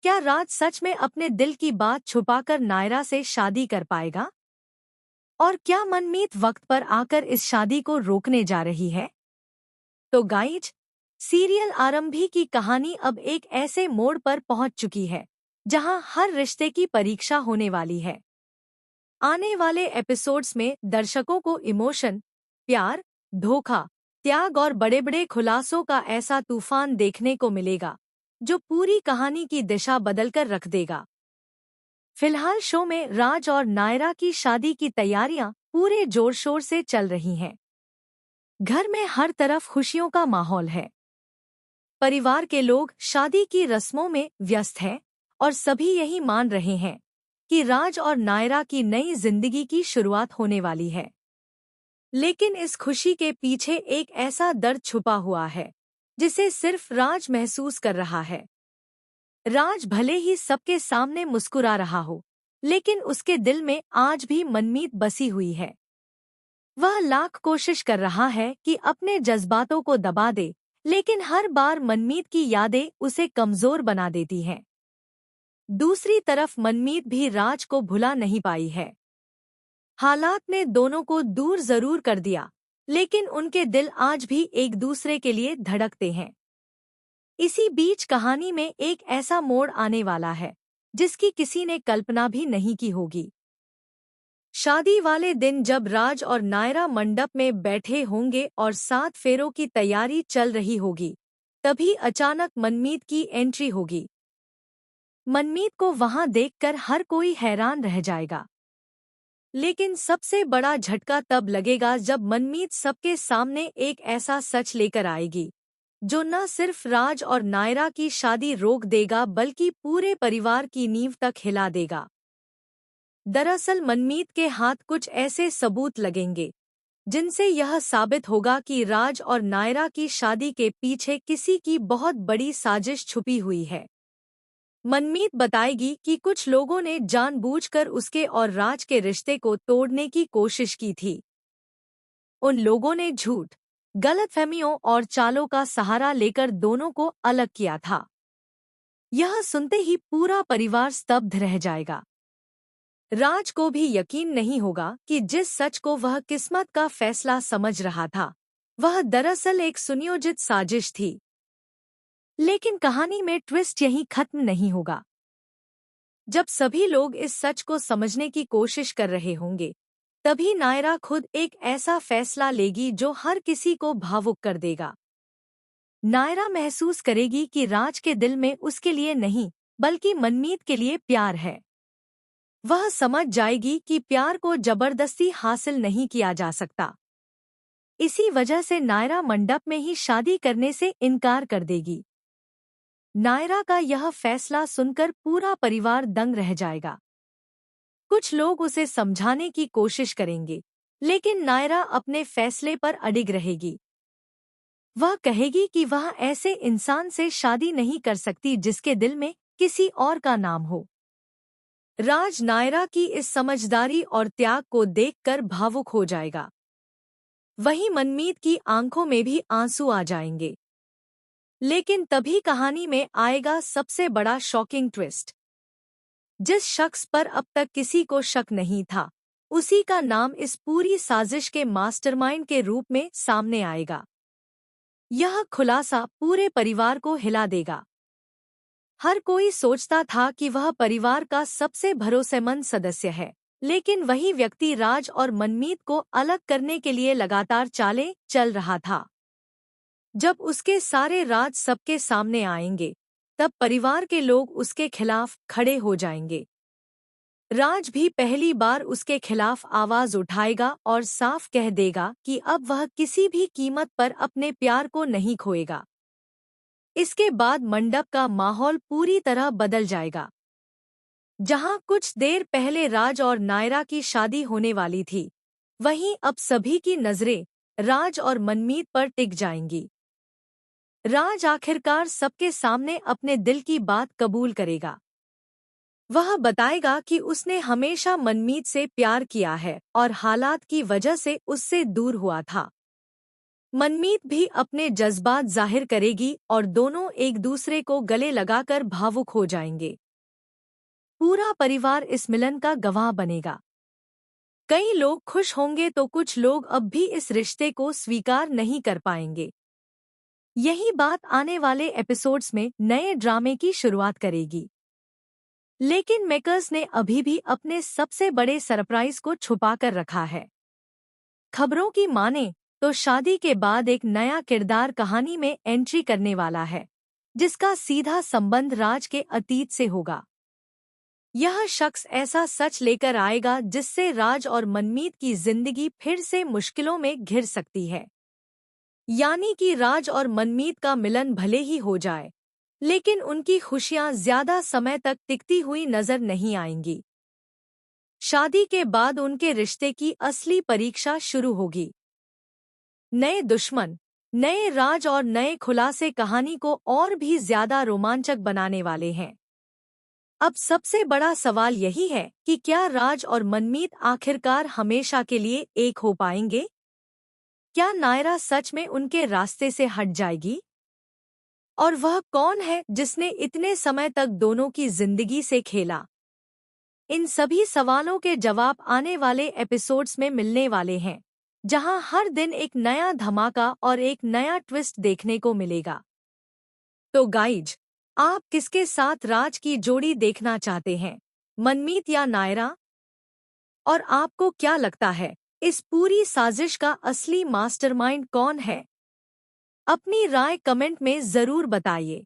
क्या राज सच में अपने दिल की बात छुपाकर नायरा से शादी कर पाएगा? और क्या मनमीत वक्त पर आकर इस शादी को रोकने जा रही है? तो गाइज, सीरियल आरंभी की कहानी अब एक ऐसे मोड़ पर पहुंच चुकी है जहां हर रिश्ते की परीक्षा होने वाली है। आने वाले एपिसोड्स में दर्शकों को इमोशन, प्यार, धोखा, त्याग और बड़े बड़े खुलासों का ऐसा तूफान देखने को मिलेगा जो पूरी कहानी की दिशा बदलकर रख देगा। फिलहाल शो में राज और नायरा की शादी की तैयारियां पूरे जोर शोर से चल रही हैं। घर में हर तरफ खुशियों का माहौल है। परिवार के लोग शादी की रस्मों में व्यस्त हैं और सभी यही मान रहे हैं कि राज और नायरा की नई जिंदगी की शुरुआत होने वाली है। लेकिन इस खुशी के पीछे एक ऐसा दर्द छुपा हुआ है जिसे सिर्फ राज महसूस कर रहा है। राज भले ही सबके सामने मुस्कुरा रहा हो, लेकिन उसके दिल में आज भी मनमीत बसी हुई है। वह लाख कोशिश कर रहा है कि अपने जज्बातों को दबा दे, लेकिन हर बार मनमीत की यादें उसे कमजोर बना देती हैं। दूसरी तरफ मनमीत भी राज को भुला नहीं पाई है। हालात ने दोनों को दूर जरूर कर दिया, लेकिन उनके दिल आज भी एक दूसरे के लिए धड़कते हैं। इसी बीच कहानी में एक ऐसा मोड़ आने वाला है जिसकी किसी ने कल्पना भी नहीं की होगी। शादी वाले दिन जब राज और नायरा मंडप में बैठे होंगे और 7 फेरों की तैयारी चल रही होगी, तभी अचानक मनमीत की एंट्री होगी। मनमीत को वहां देखकर हर कोई हैरान रह जाएगा। लेकिन सबसे बड़ा झटका तब लगेगा जब मनमीत सबके सामने एक ऐसा सच लेकर आएगी जो न सिर्फ राज और नायरा की शादी रोक देगा बल्कि पूरे परिवार की नींव तक हिला देगा। दरअसल मनमीत के हाथ कुछ ऐसे सबूत लगेंगे जिनसे यह साबित होगा कि राज और नायरा की शादी के पीछे किसी की बहुत बड़ी साजिश छुपी हुई है। मनमीत बताएगी कि कुछ लोगों ने जानबूझकर उसके और राज के रिश्ते को तोड़ने की कोशिश की थी। उन लोगों ने झूठ, गलतफहमियों और चालों का सहारा लेकर दोनों को अलग किया था। यह सुनते ही पूरा परिवार स्तब्ध रह जाएगा। राज को भी यकीन नहीं होगा कि जिस सच को वह किस्मत का फैसला समझ रहा था, वह दरअसल एक सुनियोजित साजिश थी। लेकिन कहानी में ट्विस्ट यहीं खत्म नहीं होगा। जब सभी लोग इस सच को समझने की कोशिश कर रहे होंगे, तभी नायरा खुद एक ऐसा फैसला लेगी जो हर किसी को भावुक कर देगा। नायरा महसूस करेगी कि राज के दिल में उसके लिए नहीं, बल्कि मनमीत के लिए प्यार है। वह समझ जाएगी कि प्यार को जबरदस्ती हासिल नहीं किया जा सकता। इसी वजह से नायरा मंडप में ही शादी करने से इनकार कर देगी। नायरा का यह फैसला सुनकर पूरा परिवार दंग रह जाएगा। कुछ लोग उसे समझाने की कोशिश करेंगे, लेकिन नायरा अपने फैसले पर अडिग रहेगी। वह कहेगी कि वह ऐसे इंसान से शादी नहीं कर सकती जिसके दिल में किसी और का नाम हो। राज नायरा की इस समझदारी और त्याग को देखकर भावुक हो जाएगा। वहीं मनमीत की आंखों में भी आंसू आ जाएंगे। लेकिन तभी कहानी में आएगा सबसे बड़ा शॉकिंग ट्विस्ट। जिस शख्स पर अब तक किसी को शक नहीं था, उसी का नाम इस पूरी साजिश के मास्टरमाइंड के रूप में सामने आएगा। यह खुलासा पूरे परिवार को हिला देगा। हर कोई सोचता था कि वह परिवार का सबसे भरोसेमंद सदस्य है, लेकिन वही व्यक्ति राज और मनमीत को अलग करने के लिए लगातार चालें चल रहा था। जब उसके सारे राज सबके सामने आएंगे, तब परिवार के लोग उसके खिलाफ खड़े हो जाएंगे। राज भी पहली बार उसके खिलाफ आवाज उठाएगा और साफ कह देगा कि अब वह किसी भी कीमत पर अपने प्यार को नहीं खोएगा। इसके बाद मंडप का माहौल पूरी तरह बदल जाएगा। जहां कुछ देर पहले राज और नायरा की शादी होने वाली थी, वहीं अब सभी की नजरें राज और मनमीत पर टिक जाएंगी। राज आखिरकार सबके सामने अपने दिल की बात कबूल करेगा। वह बताएगा कि उसने हमेशा मनमीत से प्यार किया है और हालात की वजह से उससे दूर हुआ था। मनमीत भी अपने जज्बात जाहिर करेगी और दोनों एक दूसरे को गले लगाकर भावुक हो जाएंगे। पूरा परिवार इस मिलन का गवाह बनेगा। कई लोग खुश होंगे तो कुछ लोग अब भी इस रिश्ते को स्वीकार नहीं कर पाएंगे। यही बात आने वाले एपिसोड्स में नए ड्रामे की शुरुआत करेगी। लेकिन मेकर्स ने अभी भी अपने सबसे बड़े सरप्राइज को छुपाकर रखा है। खबरों की माने तो शादी के बाद एक नया किरदार कहानी में एंट्री करने वाला है, जिसका सीधा संबंध राज के अतीत से होगा। यह शख्स ऐसा सच लेकर आएगा जिससे राज और मनमीत की जिंदगी फिर से मुश्किलों में घिर सकती है। यानी कि राज और मनमीत का मिलन भले ही हो जाए, लेकिन उनकी खुशियां ज्यादा समय तक टिकती हुई नजर नहीं आएंगी। शादी के बाद उनके रिश्ते की असली परीक्षा शुरू होगी। नए दुश्मन, नए राज और नए खुलासे कहानी को और भी ज्यादा रोमांचक बनाने वाले हैं। अब सबसे बड़ा सवाल यही है कि क्या राज और मनमीत आखिरकार हमेशा के लिए एक हो पाएंगे? क्या नायरा सच में उनके रास्ते से हट जाएगी? और वह कौन है जिसने इतने समय तक दोनों की जिंदगी से खेला? इन सभी सवालों के जवाब आने वाले एपिसोड्स में मिलने वाले हैं, जहां हर दिन एक नया धमाका और एक नया ट्विस्ट देखने को मिलेगा। तो गाइज, आप किसके साथ राज की जोड़ी देखना चाहते हैं, मनमीत या नायरा? और आपको क्या लगता है, इस पूरी साजिश का असली मास्टरमाइंड कौन है? अपनी राय कमेंट में जरूर बताइए।